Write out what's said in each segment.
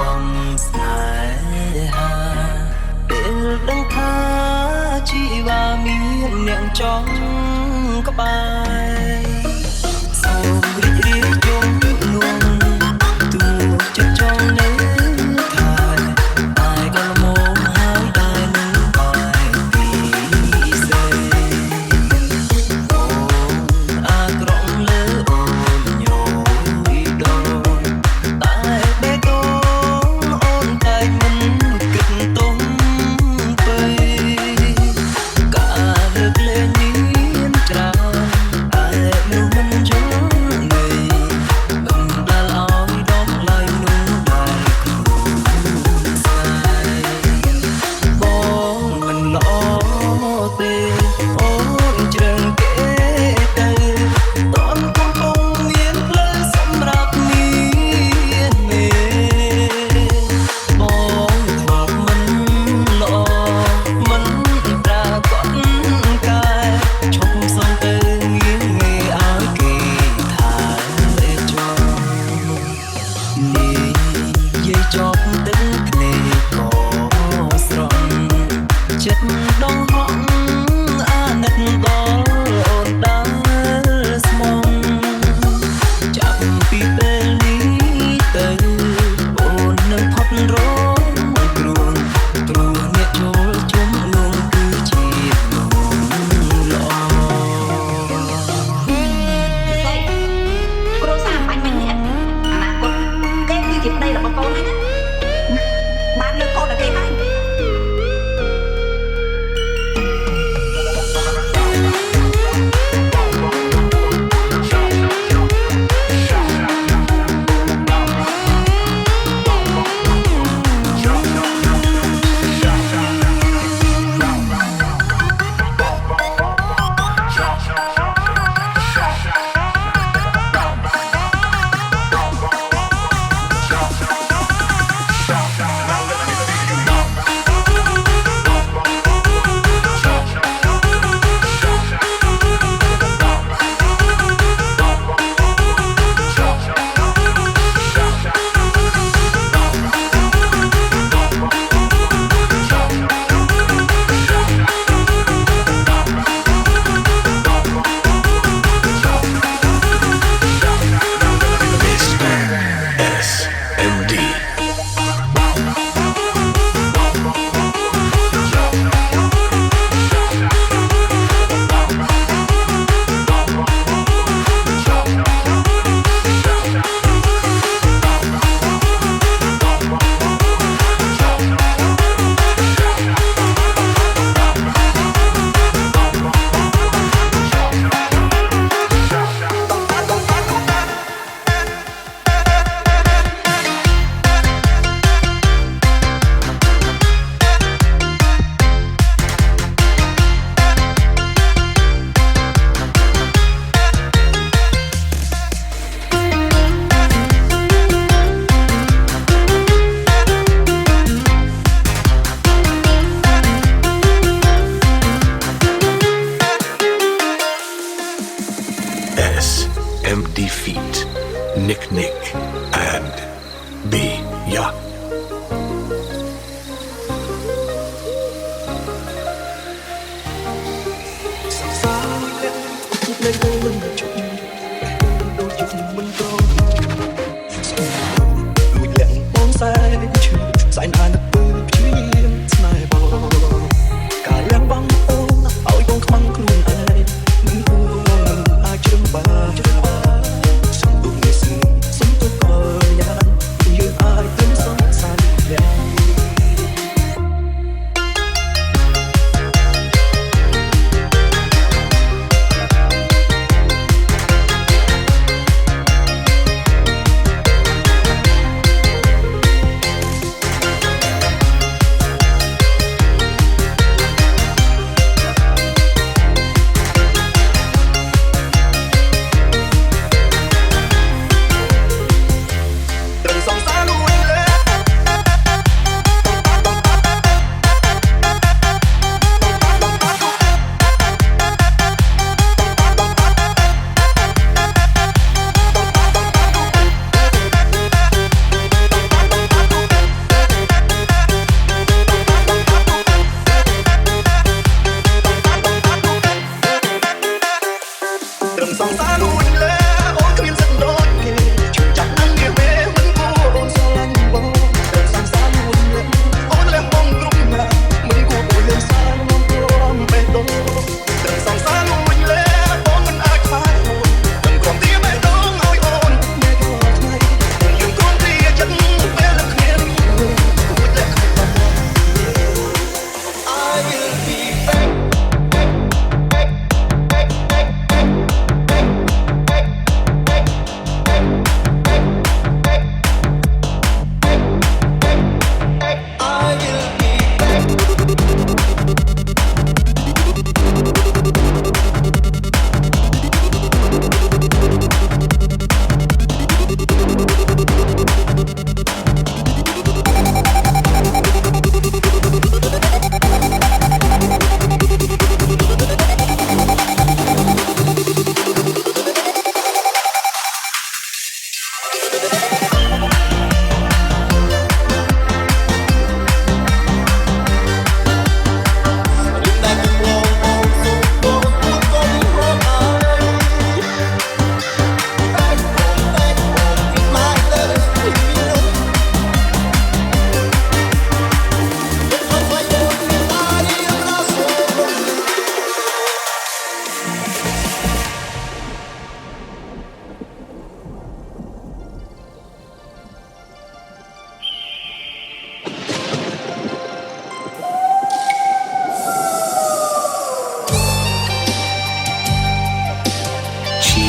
បងស្នេហាពេលដឹងថាជីវ៉ាមានអ្នកចង់ក្បែរសូមរីករាយជុំនួនទូចិត្តចង់នៅថែតែក៏លមមហើយដែរនឹងបាយពីសេអូនអាក្រក់លើអូនញយពីដូនតែបេះដូងអូនតែមិនគិតទុំពេការលើកលែងមានច្រើនតែមនុស្សមិនយល់នៃមិនដែលឲ្យដកឡើយនោះដែលខ្លួនស្នេហ៍បងមិនល្អទេអូនជ្រើគេទៅតន់កំពុងមានផ្លូវសម្រាប់មានមេបងធ្លាប់មិនល្អមិនប្រាកដកាយឈប់សុំទៅងាយងាយឲ្យគេថាលេចោនិយាយចប់ទឹកភ្នែកក៏ស្រន់ចិត្តដងហក់អាណិតដល់អូនដើរស្មងចាប់ពីពេលនេះទៅអូននឹងផុតរងគ្រោះព្រោះអ្នកចូលជុំនោះគឺជាមនុស្សល្អគ្រួសារបាញ់មិញនេះអនាគតគេគឺជាប្តីរបស់កូនហើយណាបានលើកកូនដល់គេហើយMD Feet, Nick Nick, and B Yacht. Hãy subscribe cho kênh Ghiền Mì Gõ để không bỏ lỡ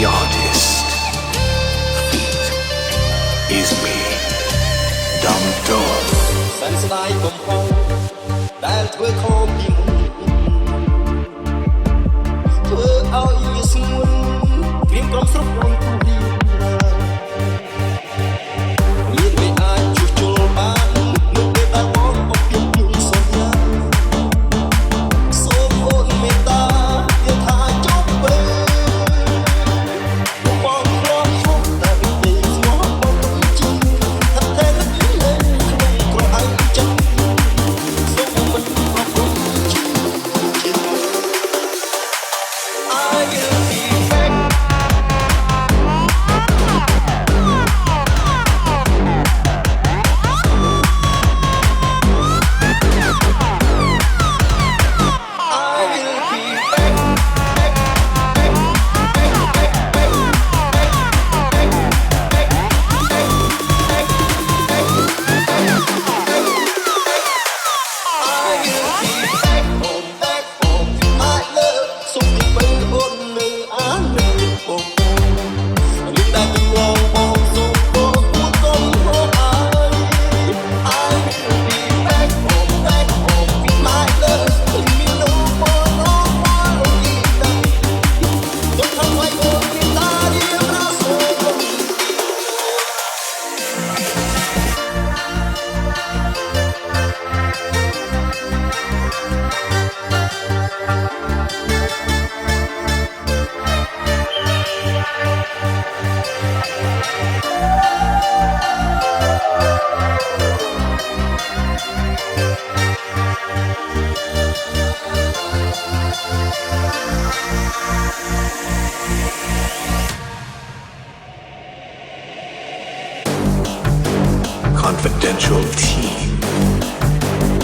Artist Feet is me Dumb Dog សែនស្ដាយកំហុសដែលធ្វើខុសពីមុនធ្វើឲ្យវាស្ងួនព្រៀងក្រុមស្រុកខ្លួនគូលីមានមិនអាចជួសជុលបាននៅពេលដែលបងអត់ពីខ្លួនសន្យាសូមអូនមេត្តាយកថាចប់ពេលConfidential team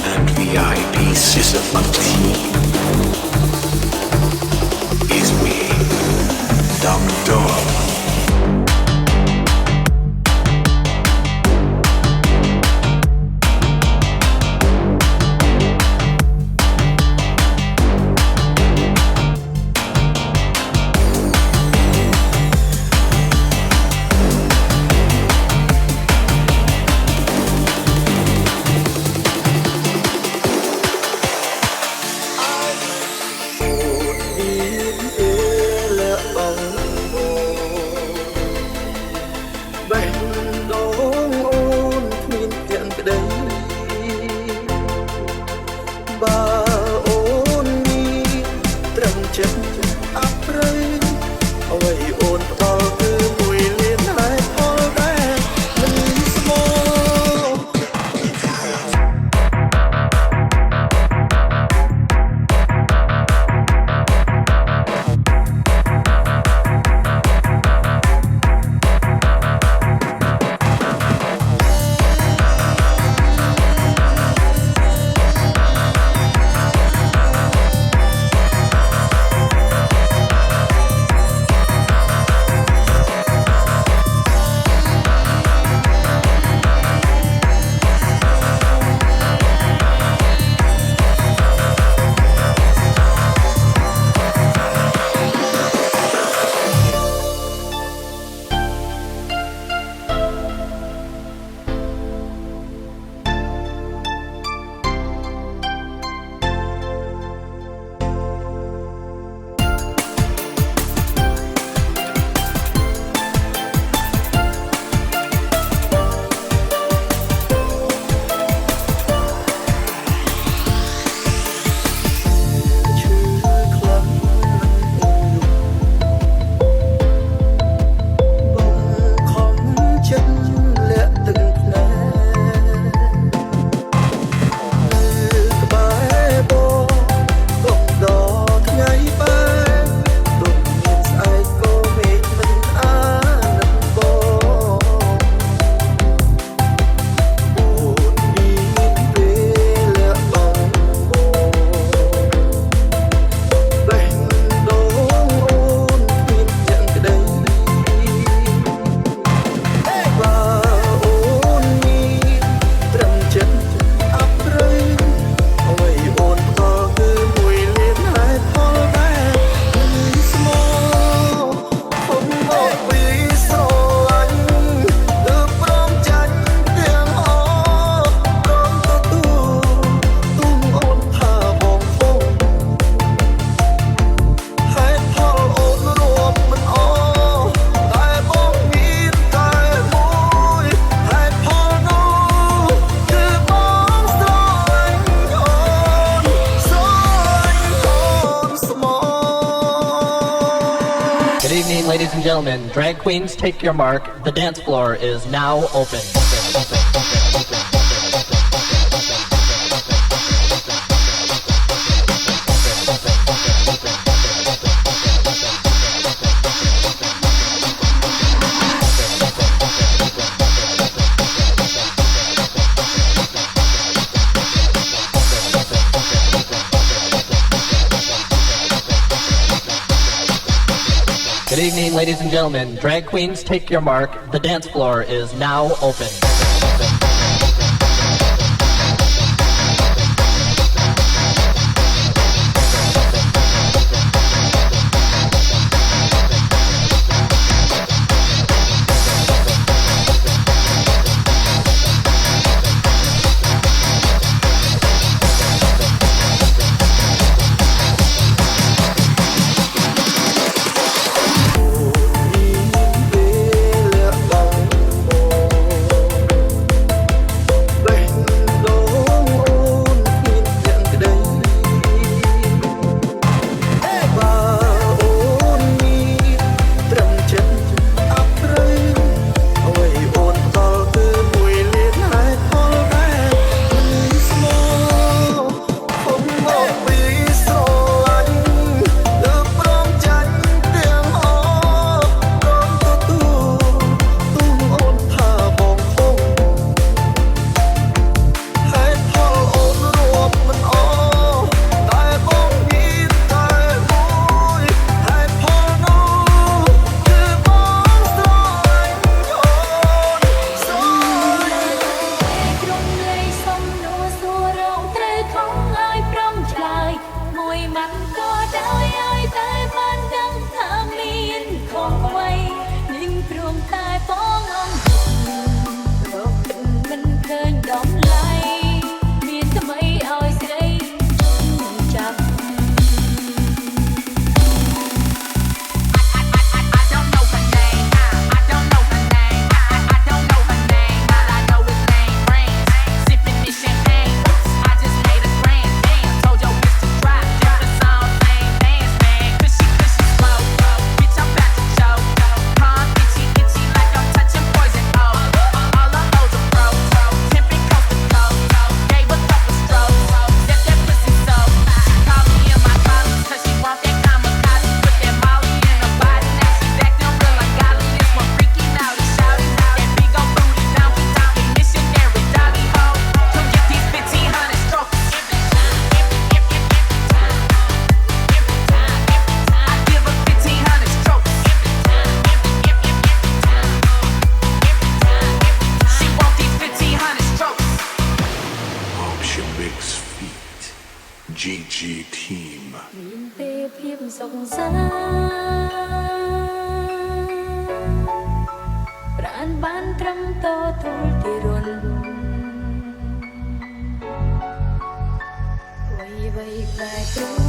and VIP system team is me Dumb Dog ពីស្រឡាញ់ទើបព្រមចាញ់ទាំងអព្រមទទួលទូងអូនថាបងធំហេតុផលអូនរួមមិនអតែបងមានតែមួយហេតុផលនោះគឺបងស្រឡាញ់អូនស្រឡាញ់អូនស្មោ Good evening, ladies and gentlemen. Drag queens, take your mark. The dance floor is now open. Good evening, ladies and gentlemen. Drag queens, take your mark. The dance floor is now open. GG Team មានទេភាពសុខសាន្តប្រានបានត្រឹមតទូលទីរុនអ្វីៗប្រែប្រួល